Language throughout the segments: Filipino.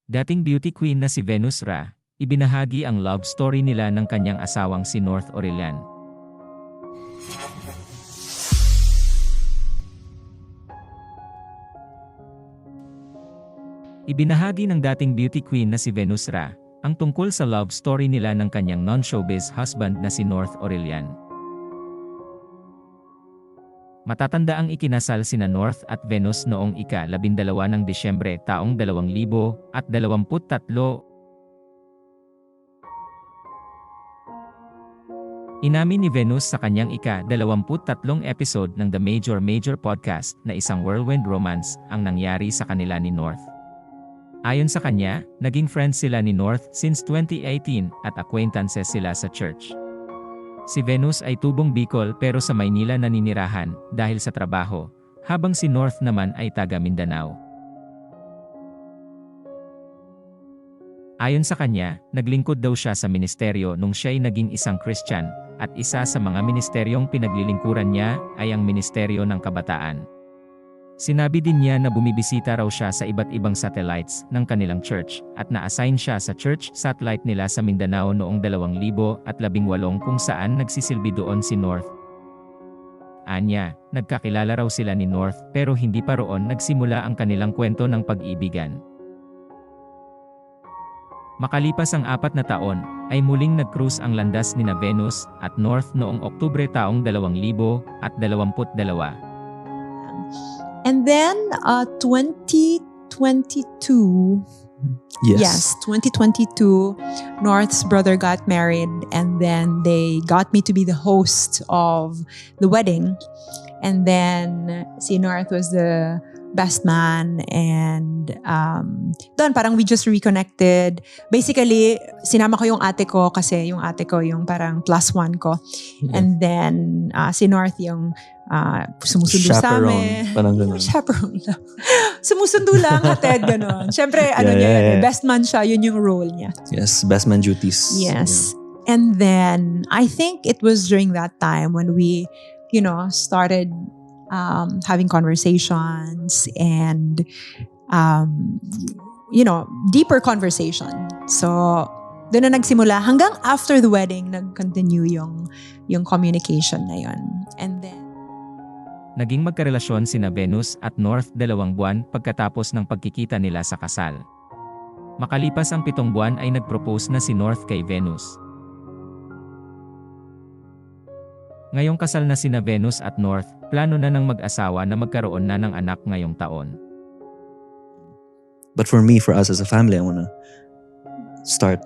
Dating beauty queen na si Venus Ra, ibinahagi ang love story nila ng kanyang asawang si North Aurelian. Ibinahagi ng dating beauty queen na si Venus Ra, ang tungkol sa love story nila ng kanyang non-showbiz husband na si North Aurelian. Matatanda ang ikinasal sina North at Venus noong ika-12 ng Disyembre taong 2023. Inamin ni Venus sa kanyang ika-23 episode ng The Major Podcast na isang whirlwind romance ang nangyari sa kanila ni North. Ayon sa kanya, naging friends sila ni North since 2018 at acquaintances sila sa church. Si Venus ay tubong Bicol pero sa Maynila naninirahan dahil sa trabaho, habang si North naman ay taga Mindanao. Ayon sa kanya, naglingkod daw siya sa ministeryo nung siya'y naging isang Christian, at isa sa mga ministeryong pinaglilingkuran niya ay ang Ministeryo ng Kabataan. Sinabi din niya na bumibisita raw siya sa iba't ibang satellites ng kanilang church at na-assign siya sa church satellite nila sa Mindanao noong 2018 kung saan nagsisilbi doon si North. Anya, nagkakilala raw sila ni North pero hindi pa roon nagsimula ang kanilang kwento ng pag-ibigan. Makalipas ang 4 na taon, ay muling nag-cruise ang landas nina Venus at North noong Oktubre taong 2022. And then 2022, Yes. 2022, North's brother got married and then they got me to be the host of the wedding. And then si North was the best man and doon parang we just reconnected. Basically, sinama ko yung ate ko kasi yung ate ko yung parang +1 ko. Yeah. And then si North yung sumusundo sa amin. Parang ganun. Chaperone lang. Sumusundo lang, hatid, gano'n. Siyempre, Yeah. best man siya, yun yung role niya. Yes, best man duties. Yes. And then, I think it was during that time when we, started having conversations and, deeper conversation. So, doon na nagsimula. Hanggang after the wedding, nag-continue yung communication na yun. And then, Naging magkarelasyon sina Venus at North 2 buwan pagkatapos ng pagkikita nila sa kasal. Makalipas ang 7 buwan ay nag-propose na si North kay Venus. Ngayong kasal na sina Venus at North, plano na ng mag-asawa na magkaroon na ng anak ngayong taon. But for us as a family, I want to start,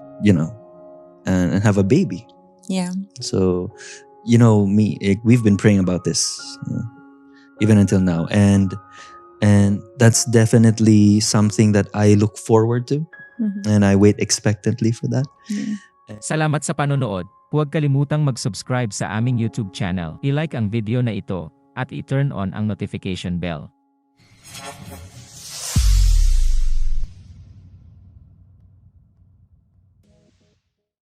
and have a baby. yeah. So, we've been praying about this, even until now. And that's definitely something that I look forward to. Mhm. And I wait expectantly for that. Yeah. Salamat sa panonood. Huwag kalimutang mag-subscribe sa aming YouTube channel, i-like ang video na ito, at i-turn on ang notification bell.